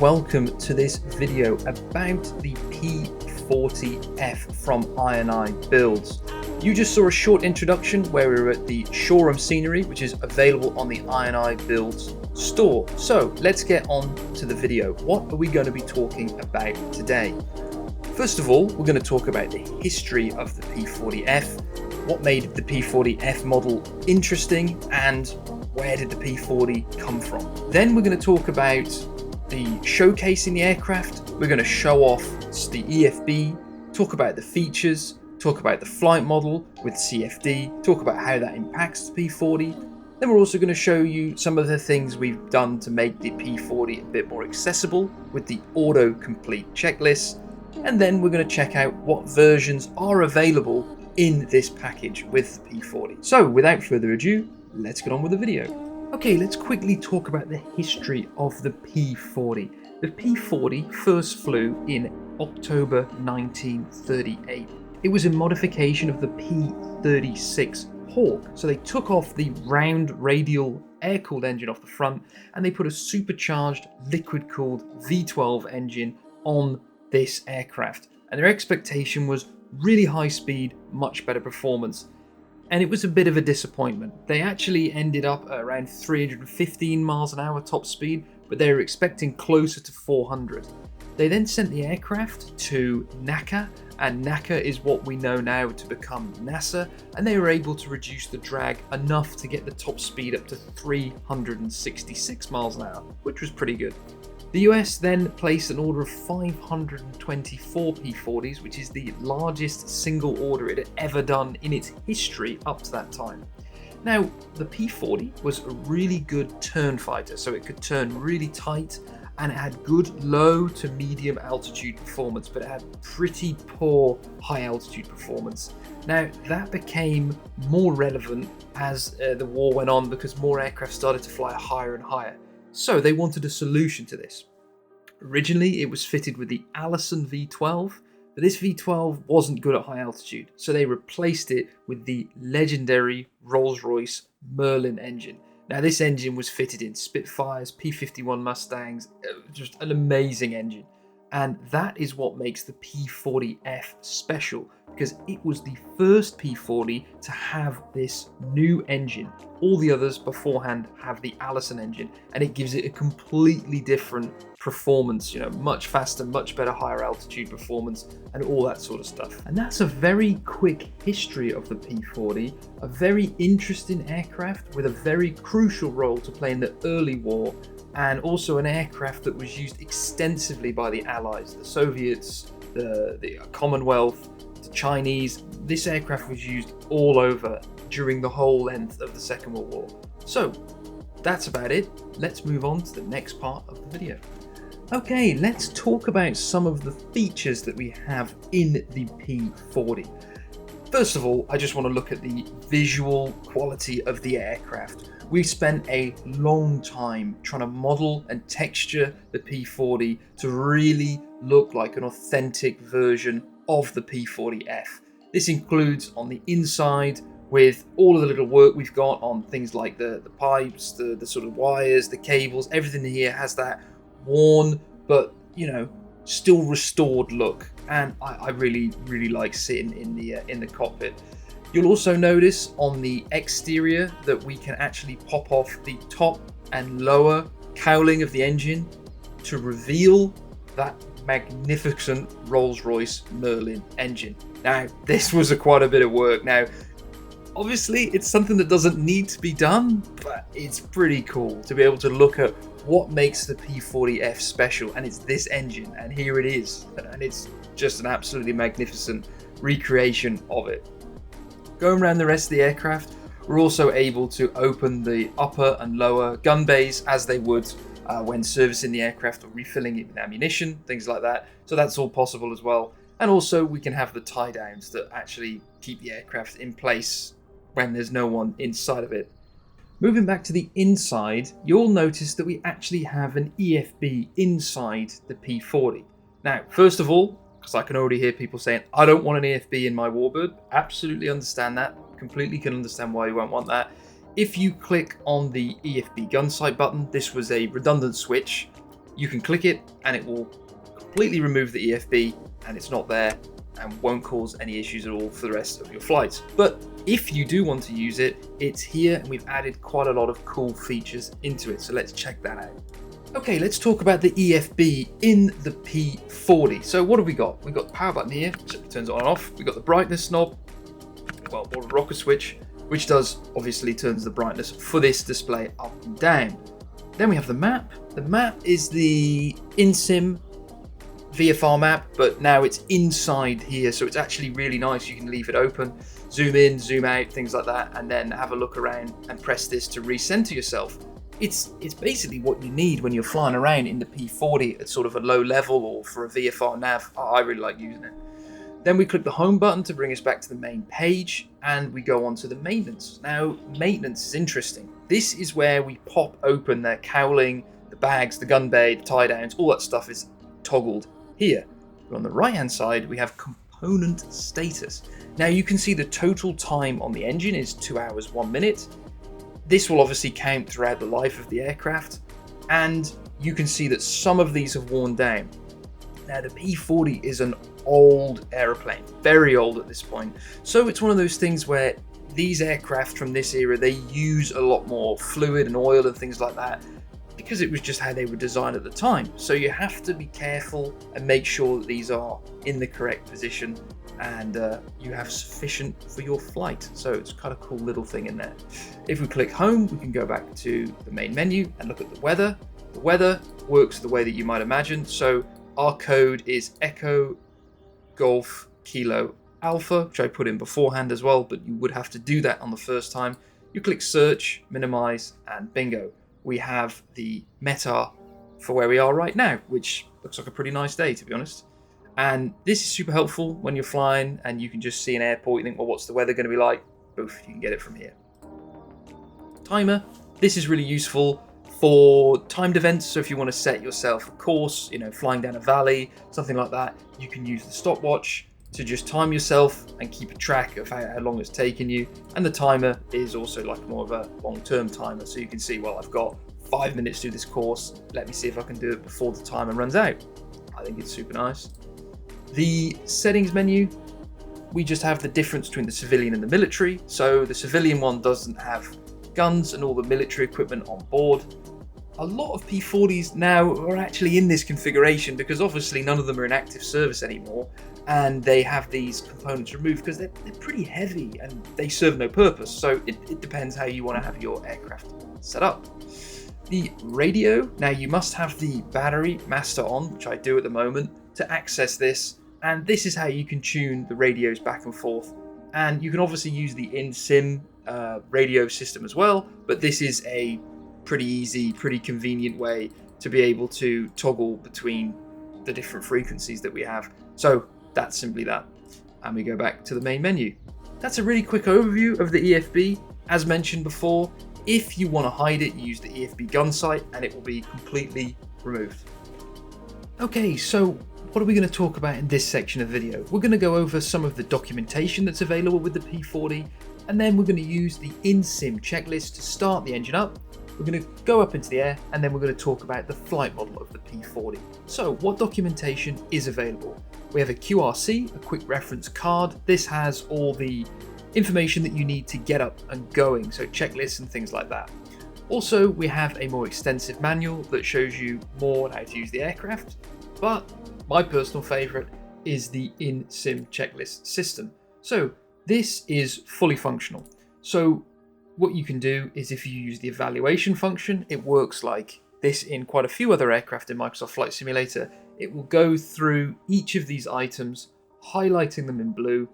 welcome to this video about the P-40F from iniBuilds. You just saw a short introduction where we were at the showroom scenery, which is available on the iniBuilds store. So let's get on to the video. What are we going to be talking about today? First of all, we're going to talk about the history of the P-40F, what made the P-40F model interesting, and where did the P-40 come from. Then we're going to talk about the showcasing the aircraft. We're going to show off the EFB, talk about the features, talk about the flight model with CFD, talk about how that impacts the P-40. Then we're also going to show you some of the things we've done to make the P-40 a bit more accessible with the auto-complete checklist. And then we're going to check out what versions are available in this package with the P-40. So without further ado, let's get on with the video. Okay, let's quickly talk about the history of the P-40. The P-40 first flew in October 1938. It was a modification of the P-36 Hawk. So they took off the round radial air-cooled engine off the front and they put a supercharged liquid-cooled V12 engine on this aircraft. And their expectation was really high speed, much better performance. And it was a bit of a disappointment. They actually ended up at around 315 miles an hour top speed, but they were expecting closer to 400. They then sent the aircraft to NACA, and NACA is what we know now to become NASA, and they were able to reduce the drag enough to get the top speed up to 366 miles an hour, which was pretty good. The US then placed an order of 524 P-40s, which is the largest single order it had ever done in its history up to that time. Now, the P-40 was a really good turn fighter, so it could turn really tight, and it had good low to medium altitude performance, but it had pretty poor high altitude performance. Now, that became more relevant as the war went on because more aircraft started to fly higher and higher. So they wanted a solution to this. Originally, it was fitted with the Allison V12, but this V12 wasn't good at high altitude, so they replaced it with the legendary Rolls-Royce Merlin engine. Now, this engine was fitted in Spitfires, P-51 Mustangs, just an amazing engine. And that is what makes the P-40F special, because it was the first P-40 to have this new engine. All the others beforehand have the Allison engine, and it gives it a completely different performance, much faster, much better higher altitude performance, and all that sort of stuff. And that's a very quick history of the P-40, a very interesting aircraft with a very crucial role to play in the early war, and also an aircraft that was used extensively by the Allies, the Soviets, the Commonwealth, the Chinese. This aircraft was used all over during the whole length of the Second World War. So that's about it. Let's move on to the next part of the video. Okay, let's talk about some of the features that we have in the P-40. First of all, I just want to look at the visual quality of the aircraft. We've spent a long time trying to model and texture the P-40 to really look like an authentic version of the P-40F. This includes on the inside with all of the little work we've got on things like the pipes, the sort of wires, the cables. Everything here has that worn but still restored look, and I really like sitting in the cockpit. You'll also notice on the exterior that we can actually pop off the top and lower cowling of the engine to reveal that magnificent Rolls-Royce Merlin engine. Now, this was quite a bit of work. Now, obviously, it's something that doesn't need to be done, but it's pretty cool to be able to look at what makes the P-40F special, and it's this engine, and here it is, and it's just an absolutely magnificent recreation of it. Going around the rest of the aircraft, we're also able to open the upper and lower gun bays as they would when servicing the aircraft or refilling it with ammunition, things like that. So that's all possible as well. And also we can have the tie downs that actually keep the aircraft in place when there's no one inside of it. Moving back to the inside, you'll notice that we actually have an EFB inside the P-40. Now, first of all, because I can already hear people saying, I don't want an EFB in my Warbird. Absolutely understand that. Completely can understand why you won't want that. If you click on the EFB gun sight button, this was a redundant switch. you can click it and it will completely remove the EFB, and it's not there and won't cause any issues at all for the rest of your flights. But if you do want to use it, it's here, and we've added quite a lot of cool features into it. So let's check that out. Okay, let's talk about the EFB in the P40. So what have we got? We've got the power button here, simply turns it on and off. We've got the brightness knob, or a rocker switch, which does obviously turns the brightness for this display up and down. Then we have the map. The map is the in-sim VFR map, but now it's inside here, so it's actually really nice. You can leave it open, zoom in, zoom out, things like that, and then have a look around and press this to recenter yourself. It's basically what you need when you're flying around in the P40 at sort of a low level or for a VFR nav. I really like using it. Then we click the home button to bring us back to the main page, and we go on to the maintenance. Now, maintenance is interesting. This is where we pop open the cowling, the bags, the gun bay, the tie downs, all that stuff is toggled here. But on the right hand side, we have component status. Now you can see the total time on the engine is 2 hours 1 minute. This will obviously count throughout the life of the aircraft, and you can see that some of these have worn down. Now the P40 is an old aeroplane, very old at this point, so it's one of those things where these aircraft from this era, they use a lot more fluid and oil and things like that, because it was just how they were designed at the time. So you have to be careful and make sure that these are in the correct position and you have sufficient for your flight. So it's kind of cool little thing in there. If we click home, we can go back to the main menu and look at the weather. The weather works the way that you might imagine. So our code is Echo Golf Kilo Alpha, which I put in beforehand as well, but you would have to do that on the first time. You click search, minimize, and bingo. We have the METAR for where we are right now, which looks like a pretty nice day, to be honest. And this is super helpful when you're flying and you can just see an airport, you think, well, what's the weather going to be like? Boof, you can get it from here. Timer. This is really useful for timed events. So if you want to set yourself a course, flying down a valley, something like that, you can use the stopwatch to just time yourself and keep a track of how long it's taken you. And the timer is also like more of a long-term timer. So you can see, well, I've got 5 minutes to do this course. Let me see if I can do it before the timer runs out. I think it's super nice. The settings menu, we just have the difference between the civilian and the military. So the civilian one doesn't have guns and all the military equipment on board. A lot of P40s now are actually in this configuration because obviously none of them are in active service anymore, and they have these components removed because they're pretty heavy and they serve no purpose. So it depends how you want to have your aircraft set up. The radio, now you must have the battery master on, which I do at the moment, to access this, and this is how you can tune the radios back and forth. And you can obviously use the in-sim radio system as well, but this is a pretty easy, pretty convenient way to be able to toggle between the different frequencies that we have. So that's simply that. And we go back to the main menu. That's a really quick overview of the EFB. As mentioned before, if you want to hide it, use the EFB gun sight and it will be completely removed. Okay, so what are we going to talk about in this section of video? We're going to go over some of the documentation that's available with the P40, and then we're going to use the in-sim checklist to start the engine up. We're going to go up into the air, and then we're going to talk about the flight model of the P40. So what documentation is available? We have a QRC, a quick reference card. This has all the information that you need to get up and going, so checklists and things like that. Also, we have a more extensive manual that shows you more on how to use the aircraft, but my personal favorite is the in-sim checklist system. So this is fully functional. So what you can do is if you use the evaluation function, it works like this in quite a few other aircraft in Microsoft Flight Simulator. It will go through each of these items, highlighting them in blue,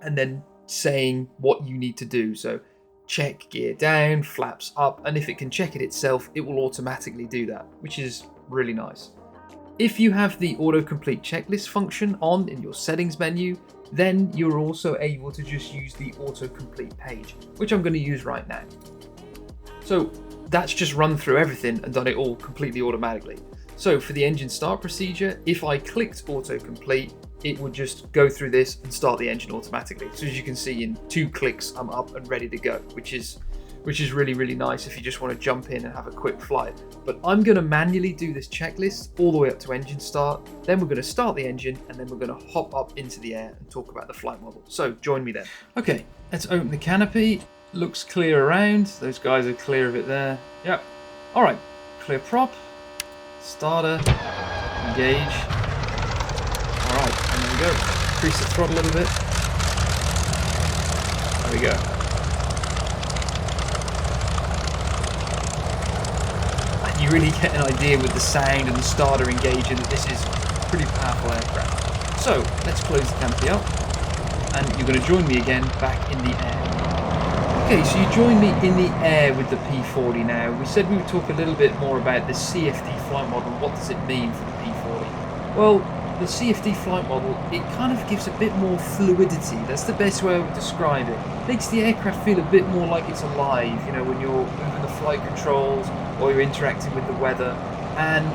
and then saying what you need to do. So check gear down, flaps up, and if it can check it itself, it will automatically do that, which is really nice. If you have the autocomplete checklist function on in your settings menu, then you're also able to just use the autocomplete page, which I'm going to use right now. So that's just run through everything and done it all completely automatically. So for the engine start procedure, if I clicked autocomplete, it would just go through this and start the engine automatically. So as you can see, in 2 clicks, I'm up and ready to go, which is which is really, really nice if you just want to jump in and have a quick flight. But I'm going to manually do this checklist all the way up to engine start. Then we're going to start the engine, and then we're going to hop up into the air and talk about the flight model. So join me then. Okay, let's open the canopy. Looks clear around. Those guys are clear of it there. Yep. All right, clear prop, starter, engage. All right, and there we go. Increase the throttle a little bit. There we go. And you really get an idea with the sound and the starter engaging that this is a pretty powerful aircraft. So let's close the canopy up, and you're going to join me again back in the air. Okay, so you join me in the air with the P-40 now. We said we would talk a little bit more about the CFD flight model. What does it mean for the P-40? Well, the CFD flight model, it kind of gives a bit more fluidity. That's the best way I would describe it. Makes the aircraft feel a bit more like it's alive, you know, when you're moving the flight controls or you're interacting with the weather. And,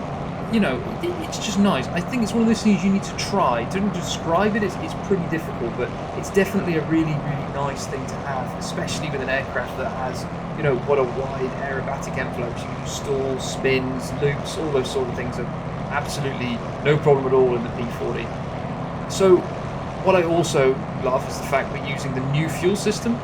you know, it's just nice. I think it's one of those things you need to try. To describe it, it's pretty difficult, but it's definitely a really, really nice thing to have, especially with an aircraft that has, you know, what a wide aerobatic envelope. So you can do stalls, spins, loops, all those sort of things are absolutely no problem at all in the P-40. So what I also love is the fact we're using the new fuel system,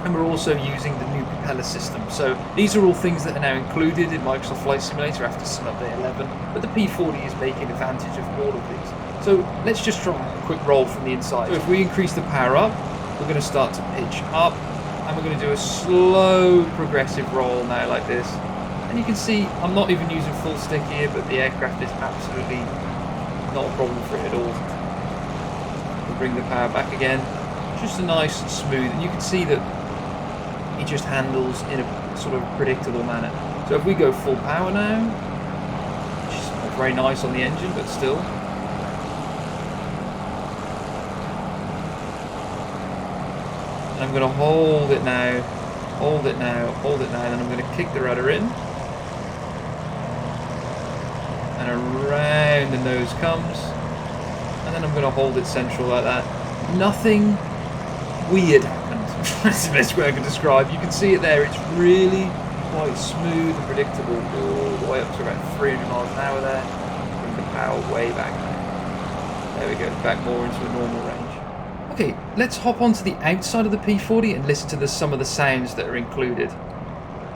and we're also using the new propeller system. So these are all things that are now included in Microsoft Flight Simulator after Sim Update 11, but the P-40 is making advantage of all of these. So let's just try a quick roll from the inside. So if we increase the power up, we're going to start to pitch up, and we're going to do a slow progressive roll now like this. And you can see I'm not even using full stick here, but the aircraft is absolutely not a problem for it at all. We'll bring the power back again. Just a nice smooth, and you can see that it just handles in a sort of predictable manner. So if we go full power now, which is not very nice on the engine, but still. And I'm going to hold it now, hold it now, hold it now, and then I'm going to kick the rudder in. And around the nose comes. And then I'm going to hold it central like that. Nothing weird happened. That's the best way I can describe. You can see it there. It's really quite smooth and predictable all the way up to about 300 miles an hour there. Bring the power way back there. There we go, back more into a normal range. Okay, let's hop onto the outside of the P-40 and listen to some of the sounds that are included.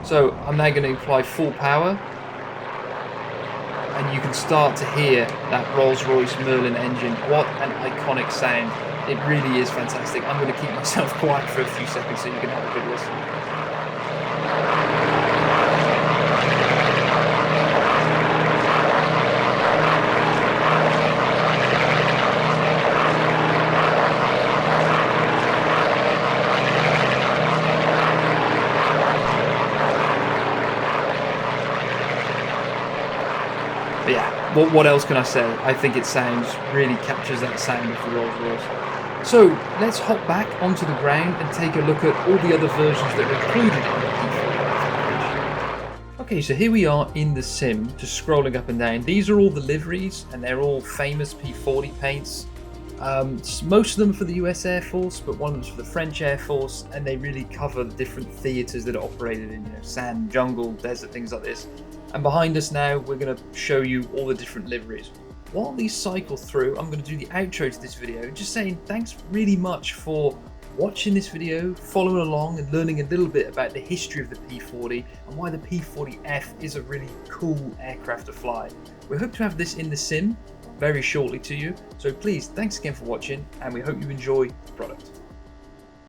So I'm now going to apply full power, and you can start to hear that Rolls-Royce Merlin engine. What an iconic sound. It really is fantastic. I'm going to keep myself quiet for a few seconds so you can have a good listen. But yeah, what else can I say? I think it really captures that sound of the Rolls-Royce. So let's hop back onto the ground and take a look at all the other versions that are included in the P-40. Okay, so here we are in the sim, just scrolling up and down. These are all the liveries, and they're all famous P-40 paints. Most of them for the US Air Force, but one of them's for the French Air Force, and they really cover the different theatres that are operated in, you know, sand, jungle, desert, things like this. And behind us now, we're going to show you all the different liveries. While these cycle through, I'm going to do the outro to this video, just saying thanks really much for watching this video, following along and learning a little bit about the history of the P-40 and why the P-40F is a really cool aircraft to fly. We hope to have this in the sim very shortly to you, so please, thanks again for watching, and we hope you enjoy the product.